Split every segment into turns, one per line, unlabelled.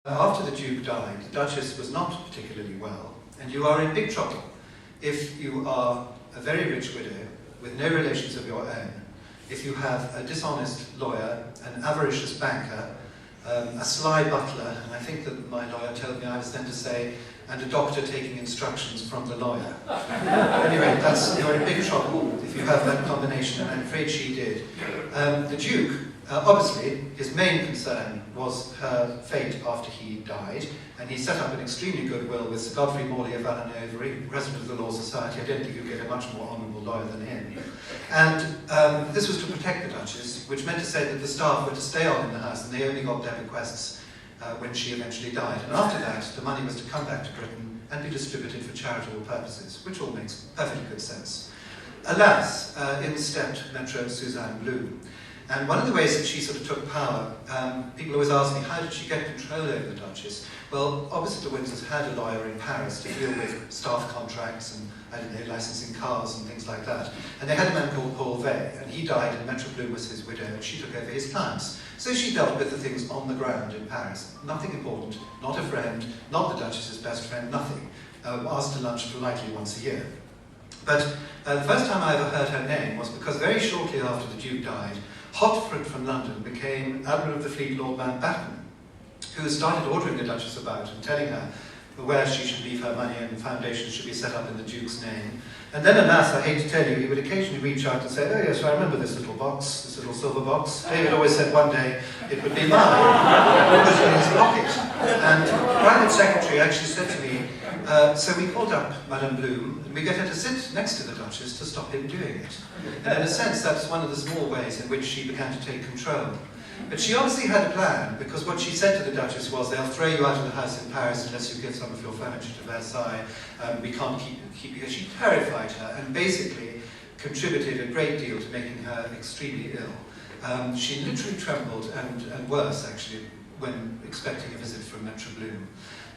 After the Duke died, the Duchess was not particularly well, and you are in big trouble if you are a very rich widow with no relations of your own, if you have a dishonest lawyer, an avaricious banker, a sly butler, and I think that my lawyer told me I was then to say, and a doctor taking instructions from the lawyer. Anyway, you're in big trouble if you have that combination, and I'm afraid she did. The Duke, obviously, his main concern was her fate after he died, and he set up an extremely good will with Sir Godfrey Morley of Vallanovery, president of the Law Society. I don't think you get a much more honourable lawyer than him. And this was to protect the Duchess, which meant to say that the staff were to stay on in the house, and they only got their bequests when she eventually died. And after that, the money was to come back to Britain and be distributed for charitable purposes, which all makes perfectly good sense. Alas, in stepped Metro Suzanne Bloom. And one of the ways that she sort of took power, people always ask me, how did she get control over the Duchess? Well, obviously the Windsors had a lawyer in Paris to deal with staff contracts and, I don't know, licensing cars and things like that. And they had a man called Paul Vey, and he died, and Metro Bloom was his widow, and she took over his clients. So she dealt with the things on the ground in Paris. Nothing important, not a friend, not the Duchess's best friend, nothing. Asked to lunch politely once a year. But the first time I ever heard her name was because very shortly after the Duke died, Hotford from London became Admiral of the Fleet Lord Mountbatten, who started ordering the Duchess about and telling her where she should leave her money and foundations should be set up in the Duke's name. And then, alas, I hate to tell you, he would occasionally reach out and say, oh yes, I remember this little box, this little silver box. David always said one day it would be mine. It was in his pocket. And the private secretary actually said to me, so we called up Madame Bloom, and we get her to sit next to the Duchess to stop him doing it. And in a sense, that's one of the small ways in which she began to take control. But she obviously had a plan, because what she said to the Duchess was, they'll throw you out of the house in Paris unless you give some of your furniture to Versailles. We can't keep you. She terrified her and basically contributed a great deal to making her extremely ill. She literally trembled, and worse actually, when expecting a visit from Metro Bloom.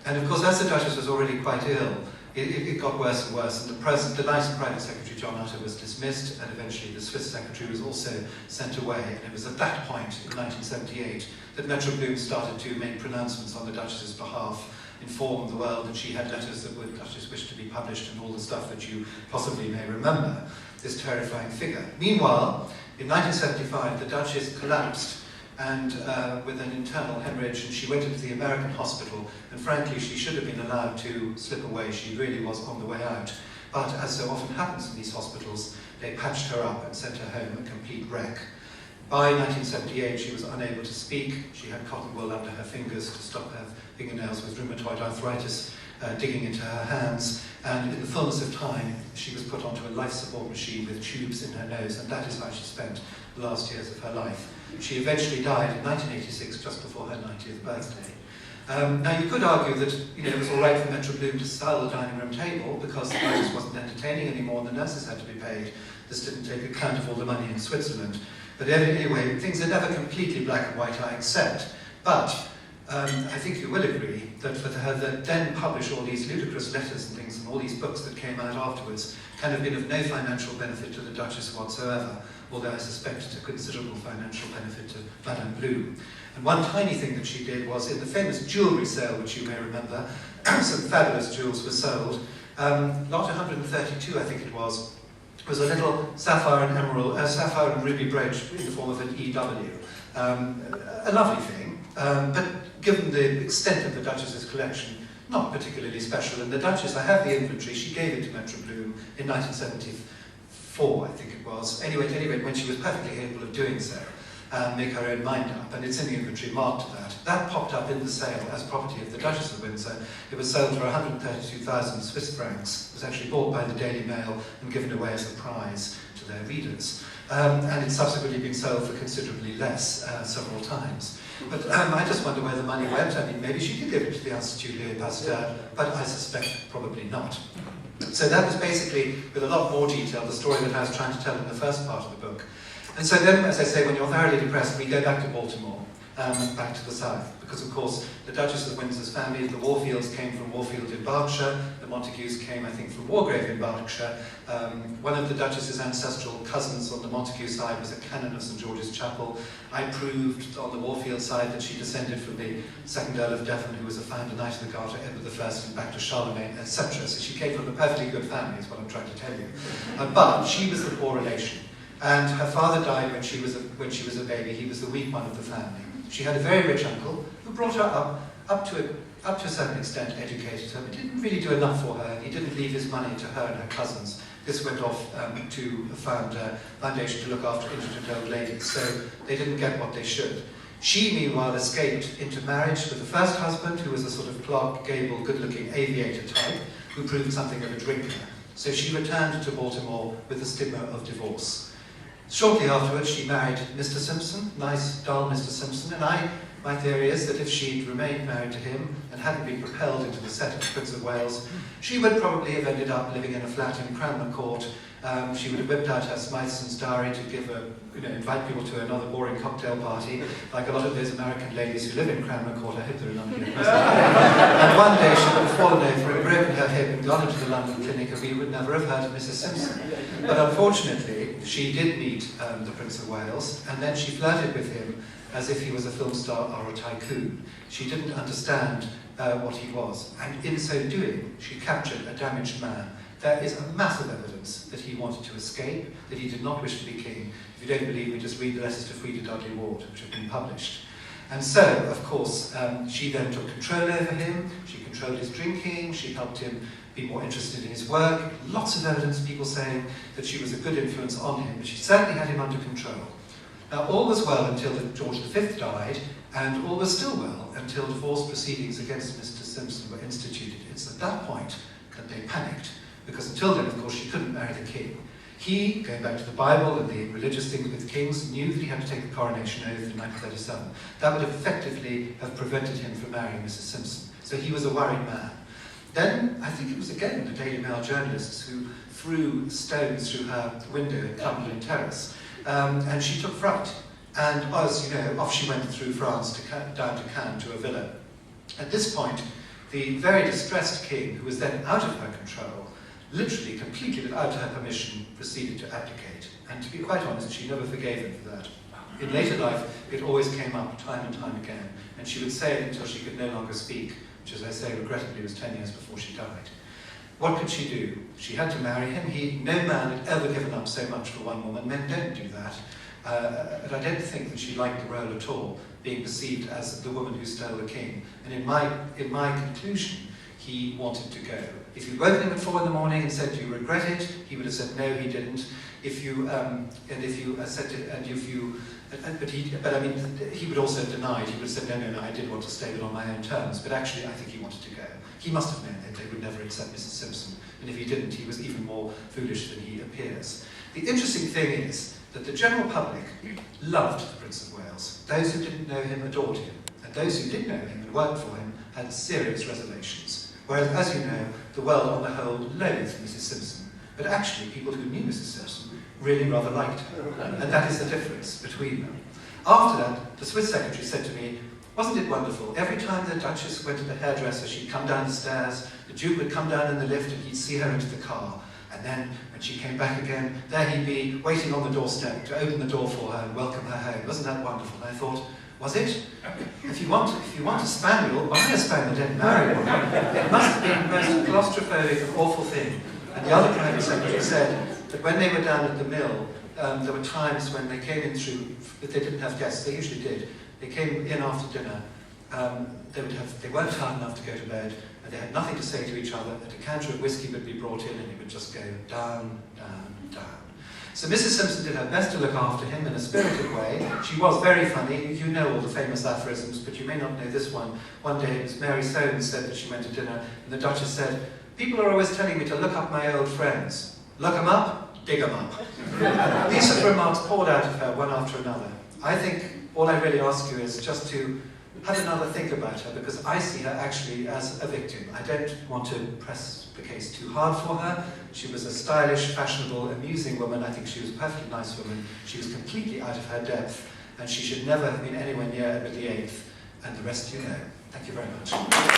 And of course, as the Duchess was already quite ill, it got worse and worse, and the nice private secretary, John Utter, was dismissed, and eventually the Swiss secretary was also sent away. And it was at that point, in 1978, that Metro Bloom started to make pronouncements on the Duchess's behalf, inform the world that she had letters that the Duchess wished to be published, and all the stuff that you possibly may remember, this terrifying figure. Meanwhile, in 1975, the Duchess collapsed, and with an internal hemorrhage, and she went into the American hospital, and frankly she should have been allowed to slip away. She really was on the way out, but as so often happens in these hospitals, they patched her up and sent her home a complete wreck. By 1978 she was unable to speak. She had cotton wool under her fingers to stop her fingernails with rheumatoid arthritis digging into her hands, and in the fullness of time she was put onto a life support machine with tubes in her nose, and that is how she spent the last years of her life. She eventually died in 1986, just before her 90th birthday. Now you could argue that it was all right for Metro Bloom to sell the dining room table because the Duchess wasn't entertaining anymore and the nurses had to be paid. This didn't take account of all the money in Switzerland. But anyway, things are never completely black and white, I accept. But I think you will agree that for her to then publish all these ludicrous letters and things and all these books that came out afterwards can have been of no financial benefit to the Duchess whatsoever, although I suspect it's a considerable financial benefit to Madame Bloom. And one tiny thing that she did was, in the famous jewellery sale, which you may remember, some fabulous jewels were sold. Lot 132, I think it was a little sapphire and ruby brooch in the form of an EW. A lovely thing, but given the extent of the Duchess's collection, not particularly special. And the Duchess, I have the inventory, she gave it to Metro Bloom in 1974, I think it was. Anyway, when she was perfectly capable of doing so, make her own mind up, and it's in the inventory marked that. That popped up in the sale as property of the Duchess of Windsor. It was sold for 132,000 Swiss francs. It was actually bought by the Daily Mail and given away as a prize to their readers. And it's subsequently been sold for considerably less several times. But I just wonder where the money went. I mean, maybe she did give it to the Institut Louis Pasteur, but I suspect probably not. So that was basically, with a lot more detail, the story that I was trying to tell in the first part of the book. And so then, as I say, when you're thoroughly depressed, we go back to Baltimore. back to the south. Because, of course, the Duchess of Windsor's family, the Warfields came from Warfield in Berkshire, the Montagues came, I think, from Wargrave in Berkshire. One of the Duchess's ancestral cousins on the Montague side was a canon of St George's Chapel. I proved on the Warfield side that she descended from the second Earl of Devon, who was a founder Knight of the Garter, Edward I, and back to Charlemagne, etc. So she came from a perfectly good family, is what I'm trying to tell you. But she was the poor relation. And her father died when she was a baby. He was the weak one of the family. She had a very rich uncle who brought her up to a certain extent, educated her, but didn't really do enough for her. He didn't leave his money to her and her cousins. This went off to found a foundation to look after indigent old ladies, so they didn't get what they should. She, meanwhile, escaped into marriage with the first husband, who was a sort of Clark Gable, good-looking aviator type, who proved something of a drinker. So she returned to Baltimore with the stigma of divorce. Shortly afterwards, she married Mr. Simpson, nice, dull Mr. Simpson, and my theory is that if she'd remained married to him and hadn't been propelled into the set of Prince of Wales, she would probably have ended up living in a flat in Cranmer Court. She would have whipped out her Smithson's diary to give invite people to another boring cocktail party, like a lot of those American ladies who live in Cranmer Court. I hope there are none here. And one day she would have fallen over and broken her hip and gone into the London clinic, and we would never have heard of Mrs. Simpson. But unfortunately, she did meet the Prince of Wales, and then she flirted with him as if he was a film star or a tycoon. She didn't understand what he was, and in so doing, she captured a damaged man. There is a massive evidence that he wanted to escape, that he did not wish to be king. If you don't believe me, just read the letters to Freda Dudley Ward, which have been published. And so, of course, she then took control over him, she controlled his drinking, she helped him be more interested in his work. Lots of evidence, people saying that she was a good influence on him, but she certainly had him under control. Now, all was well until George V died, and all was still well until divorce proceedings against Mr. Simpson were instituted. It's at that point that they panicked, because until then, of course, she couldn't marry the king. He, going back to the Bible and the religious things with kings, knew that he had to take the coronation oath in 1937. That would effectively have prevented him from marrying Mrs. Simpson. So he was a worried man. Then, I think it was again the Daily Mail journalists who threw stones through her window in Cumberland Terrace, and she took fright. And as you know, off she went through France down to Cannes to a villa. At this point, the very distressed king, who was then out of her control, literally, completely without her permission, proceeded to abdicate. And to be quite honest, she never forgave him for that. In later life, it always came up time and time again, and she would say it until she could no longer speak, which, as I say, regrettably was 10 years before she died. What could she do? She had to marry him. No man had ever given up so much for one woman. Men don't do that. And I don't think that she liked the role at all, being perceived as the woman who stole the king. And in my conclusion, he wanted to go. If you woke him at 4 in the morning and said, "Do you regret it?" he would have said, "No, he didn't." He would also have denied. He would have said, "No, I did want to stay, but on my own terms." But actually, I think he wanted to go. He must have known that they would never accept Mrs. Simpson, and if he didn't, he was even more foolish than he appears. The interesting thing is that the general public loved the Prince of Wales. Those who didn't know him adored him, and those who did know him and worked for him had serious reservations. Whereas, as you know, the world on the whole loathed Mrs. Simpson, but actually people who knew Mrs. Simpson really rather liked her, and that is the difference between them. After that, the Swiss secretary said to me, "Wasn't it wonderful? Every time the Duchess went to the hairdresser, she'd come down the stairs, the Duke would come down in the lift, and he'd see her into the car. And then, when she came back again, there he'd be waiting on the doorstep to open the door for her and welcome her home. Wasn't that wonderful?" And I thought, was it? If you want a spaniel, buy a spaniel, don't marry one. It must have been the most claustrophobic and awful thing. And the other private secretary said that when they were down at the mill, there were times when they came in through, if they didn't have guests, they usually did. They came in after dinner, they weren't tired enough to go to bed, and they had nothing to say to each other. A decanter of whiskey would be brought in, and it would just go down, down, down. So Mrs. Simpson did her best to look after him in a spirited way. She was very funny. You know all the famous aphorisms, but you may not know this one. One day, it was Mary Soames said that she went to dinner, and the Duchess said, "People are always telling me to look up my old friends. Look 'em up, dig 'em up." These are remarks poured out of her one after another. I think all I really ask you is just to have another think about her, because I see her actually as a victim. I don't want to press the case too hard for her. She was a stylish, fashionable, amusing woman. I think she was a perfectly nice woman. She was completely out of her depth. and she should never have been anywhere near Edward VIII, and the rest you know. Thank you very much.